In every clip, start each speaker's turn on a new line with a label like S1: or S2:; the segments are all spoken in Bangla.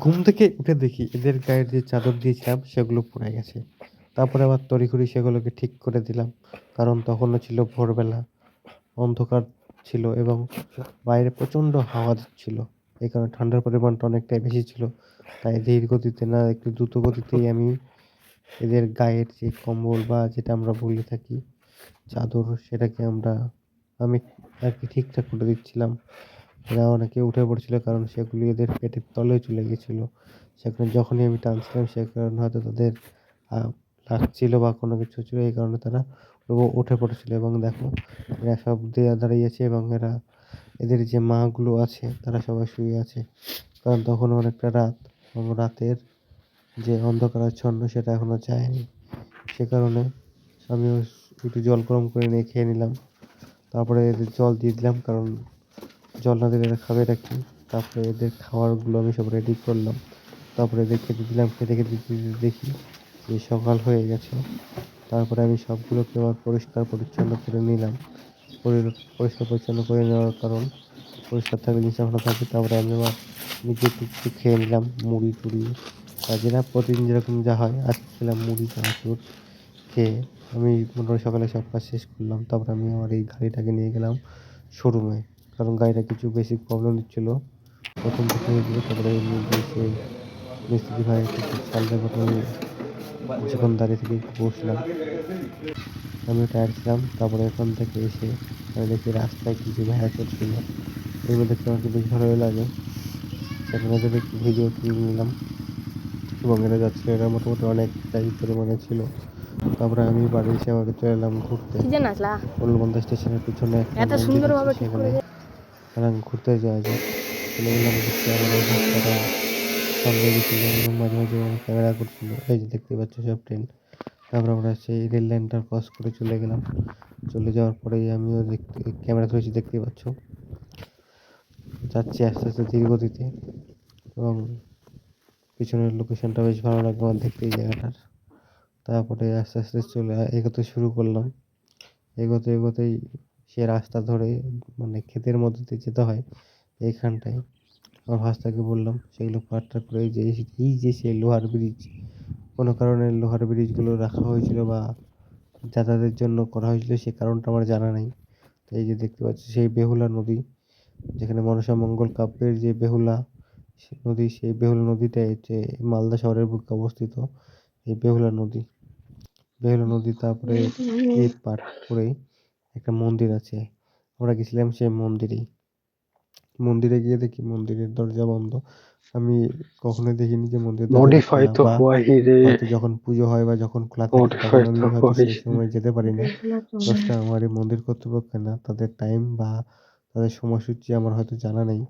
S1: ঘুম থেকে উঠে দেখি এদের গায়ের যে চাদর দিয়েছিলাম সেগুলো পুড়ে গেছে। তারপরে আবার তড়িঘড়ি সেগুলোকে ঠিক করে দিলাম। কারণ তখনও ছিল ভোরবেলা, অন্ধকার ছিল এবং বাইরে প্রচণ্ড হাওয়া দিচ্ছিল। এই কারণে ঠান্ডার পরিমাণটা অনেকটাই বেশি ছিল। তাই ধীর গতিতে না একটু দ্রুত গতিতেই আমি এদের গায়ের যে কম্বল বা যেটা আমরা বলে থাকি চাদর সেটাকে আমি আরকি ঠিকঠাক করে দিচ্ছিলাম। এরা অনেকে উঠে পড়ছিল কারণ সেগুলি এদের পেটের তলায় চলে গেছিল। সেখানে যখনই আমি টানছিলাম সে কারণে হয়তো তাদের আ লাগছিল বা কোনো কিছু ছিল এই কারণে তারা উঠে পড়েছিল এবং দেখো এরা সব দাঁড়িয়েছে এবং এদের যে মাগুলো আছে তারা সবাই শুয়ে আছে। কারণ তখন অনেকটা রাত এবং রাতের যে অন্ধকারাচ্ছন্ন সেটা এখনো যায়নি। সে কারণে আমিও একটু জল গরম করে নিয়ে খেয়ে নিলাম। তারপরে এদের জল দিয়ে দিলাম কারণ জল না দিলে এরা খাবেটা কি? তারপরে এদের খাবারগুলো আমি সব রেডি করলাম। তারপরে এদের খেতে দিলাম। খেতে দিতে দেখি যে সকাল হয়ে গেছে। তারপরে আমি সবগুলোকে আবার পরিষ্কার পরিচ্ছন্ন করে নিলাম। পরিষ্কার পরিচ্ছন্ন করে নেওয়ার কারণ পরিষ্কার থাকলে জিনিসটা ভালো থাকবে। তারপরে আমি আবার নিজে একটু খেয়ে নিলাম মুড়ি-টুড়ি যেটা প্রতিদিন যেরকম যা হয় আজকে খেলাম মুড়ি চানাচুর। খেয়ে আমি মোটামুটি সকালে সব কাজ শেষ করলাম। তারপরে আমি আমার এই গাড়িটাকে নিয়ে গেলাম শোরুমে। কারণ গাড়িটা কিছু বেসিক প্রবলেম দিচ্ছিল। ১ম থেকে হয়েছিল তারপরে নিয়ে গিয়ে সেই মিস্ত্রি ভাইয়ের কিছু সলভের পর আমি কিছুক্ষণ দাঁড়িয়ে থেকে একটু বসলাম। আমিও টায়ার্ড ছিলাম। তারপরে ওখান থেকে এসে আমি দেখি রাস্তায় কিছু ভাইয়া চলছিল। এগুলো দেখতে আমাকে বেশ ভালোই লাগে। সেখানে ওদের একটু ভিডিও তুলে নিলাম এবং এরা যাচ্ছিল এরা মোটামুটি অনেকটাই পরিমাণে ছিল। তারপরে আমি বাড়ি এসে আবার চলে এলাম ঘুরতে।
S2: কি জান আসলা
S1: উল্লবন্দ স্টেশনের পিছনে একটা
S2: এত
S1: মন্দির আছে
S2: সুন্দরভাবে ঠিক করে
S1: সেখানে ঘুরতে যাওয়া যাক। চলে গেলাম ঘুরতে। আমার ওই ভাস্তাটাও সঙ্গে গেছিল এবং মাঝে, মাঝে ক্যামেরা করছিল। এই যে দেখতে পাচ্ছ সব ট্রেন। তারপর আমরা সেই রেল লাইনটা ক্রস করে চলে গেলাম। চলে যাওয়ার পরেই আমিও ক্যামেরা ধরেছি দেখতেই পাচ্ছ। যাচ্ছি আস্তে, আস্তে ধীর গতিতে এবং পিছনের লোকেশনটা বেশ ভালো লাগলো আমার দেখতে এই জায়গাটার। তারপরে আস্তে, আস্তে এগোতে শুরু করলাম। এগোতে, এগোতেই সে রাস্তা ধরে মানে ক্ষেতের মধ্যে দিয়ে যেতে হয় এইখানটায়। আমার ভাস্তাকে বললাম সেগুলো পার করে এই যে সেই লোহার ব্রিজ, কোনো কারণে লোহার ব্রিজগুলো রাখা হয়েছিল বা যাতায়াতের জন্য করা হয়েছিল সে কারণটা আমার জানা নেই। তো এই যে দেখতে পাচ্ছি সেই বেহুলা নদী, যেখানে মনসামঙ্গল কাব্যের যে বেহুলা নদী সেই বেহুলা নদীটাই হচ্ছে মালদা শহরের বুকে অবস্থিত এই বেহুলা নদী। বেহুলা নদী তারপরে এই পার করেই একটা মন্দির আছে। আমরা গেছিলাম সেই মন্দিরেই। মন্দিরে গিয়ে দেখি মন্দিরের দরজা বন্ধ। আমি কখনোই দেখিনি যে মন্দিরের দরজাটা
S3: মডিফাই
S1: খোলা
S3: তো
S1: বা
S3: हुआ ही रे
S1: হয়তো যখন পুজো হয় বা যখন খোলা থাকে তখন
S3: मॉडिफाई
S1: আমি
S3: तो
S1: হয়তো
S3: हुआ ही
S1: সেই সময় যেতে পারি না। দোষটা আমার এই মন্দির কর্তৃপক্ষের না। তাদের টাইম বা তাদের সময়সূচি আমার হয়তো জানা নেই।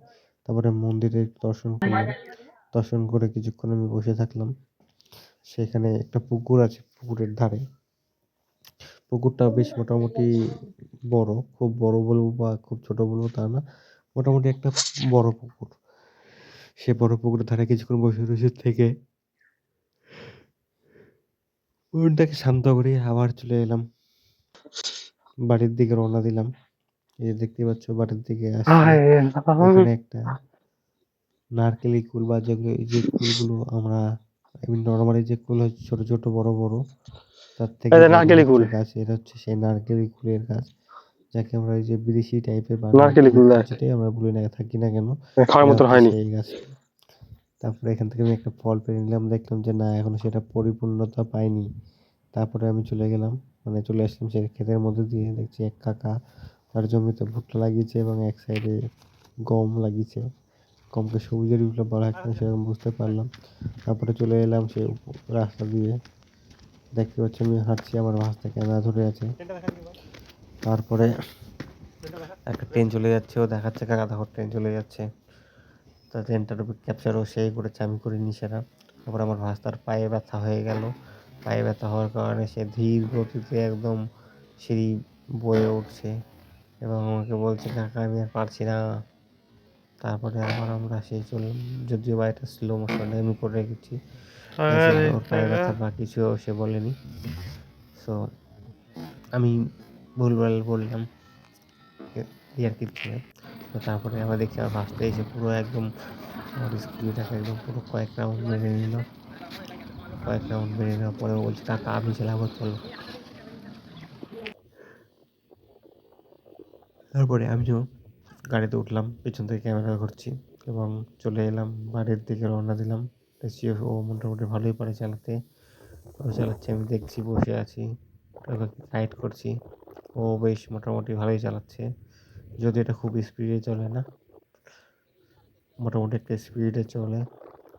S1: তারপরে মন্দিরে দর্শন করলাম। দর্শন করে কিছুক্ষণ আমি বসে থাকলাম। সেখানে একটা পুকুর আছে পুকুরের ধারে। পুকুরটা বেশ মোটামুটি বড়। খুব বড় বলবো বা খুব ছোট বলবো তা না। মোটামুটি একটা বড় পুকুর। সে বড় পুকুরের ধারে কিছুক্ষণ বসে টসে থেকে মনটাকে শান্ত করে আবার চলে এলাম। বাড়ির দিকে রওনা দিলাম। এই যে দেখতেই পাচ্ছ বাড়ির দিকে আসছি।
S3: हाय
S1: এখানে একটা নারকেলি কুল বা যেগুলো এই যে কুলগুলো আমরা এমনি নরমালি যে কুল হয় ছোট, ছোট বড়, বড় তার থেকে
S3: अरे
S1: বড়
S3: नारकेली
S1: একটা
S3: कुल
S1: গাছ। এটা হচ্ছে সেই নারকেলি কুলের গাছ। যাকে আমরা এই যে বিদেশি টাইপের বা
S3: नारकेली
S1: নারকেলি
S3: कुल
S1: কুল
S3: দেখ
S1: যেটাই আমরা বলি না থাকি না কেন,
S3: খাওয়ার
S1: এটা
S3: মতন
S1: হচ্ছে
S3: হয়নি
S1: সেই গাছটি। তারপরে এখান থেকে আমি একটা ফল পেড়ে নিলাম। দেখলাম যে না এখনো সেটা পরিপূর্ণতা পায়নি। তারপরে আমি চলে গেলাম। মানে চলে আসলাম সেই ক্ষেতের মধ্যে দিয়ে। দেখছি এক কাকা তার জমিতে ভুট্টা লাগিয়েছে এবং এক সাইডে গম লাগিয়েছে। গমকে সবুজের বিপ্লব বলা হয় কিনা সেরকম বুঝতে পারলাম। তারপরে চলে এলাম সেই রাস্তা দিয়ে। দেখতে পাচ্ছি আমি হাঁটছি আমার ভাস্তা ক্যামেরা ধরে আছে। তারপরে একটা ট্রেন চলে যাচ্ছে ও দেখাচ্ছে কাকা দেখো ট্রেন চলে যাচ্ছে। তা ট্রেনটার উপর ক্যাপচারও সেই করেছে আমি করিনি সেটা। তারপর আমার ভাস্তার পায়ে ব্যথা হয়ে গেল। পায়ে ব্যথা হওয়ার কারণে সে ধীর গতিতে একদম সিঁড়ি বয়ে উঠছে এবং আমাকে বলছে কাকা আমি আর পারছি না। তারপরে আবার আমরা সেই চললাম। যদিও বা এটা স্লো মোশনে আমি করে রেখেছি। এই জন্য ওর পায়ে ব্যথার বা কিছু সে বলেনি। সো আমি ভুলভাল বললাম ইয়ার্কির ছলে। তো তারপরে আবার দেখছি আমার ফার্স্টে এসে পুরো একদম আমার স্কুটিটাকে একদম পুরো কয়েক রাউন্ড মেরে নিল। কয়েক রাউন্ড মেরে নেওয়ার পরে বলছে, "কাকা আমি চালাবো চলো।" তারপরে আমিও গাড়িতে উঠলাম, পেছন থেকে ক্যামেরা ধরছি এবং চলে এলাম বাড়ির দিকে রওনা দিলাম। দেখছি ও মোটামুটি ভালোই পারে চালাতে। ও চালাচ্ছে আমি দেখছি বসে আছি। ওকে গাইড করছি। ও বেশ মোটামুটি ভালোই চালাচ্ছে। যদিও এটা খুব স্পিডে চলে না। মোটামুটি একটা স্পিডে চলে।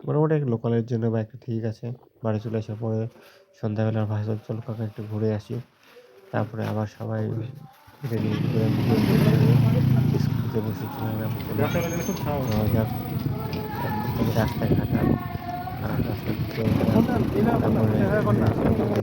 S1: মোটামুটি লোকালের জন্য বাইকটা ঠিক আছে। বাড়ি চলে আসার পরে সন্ধ্যাবেলা ভাবলাম চল কাকা একটু ঘুরে আসি। তারপরে আবার সবাই রেডি করে স্কুটিতে বসে চলে এলাম চলে যাওয়া যাক। একদম রাস্তাঘাট আর খারাপ রাস্তা দিয়ে তারপরে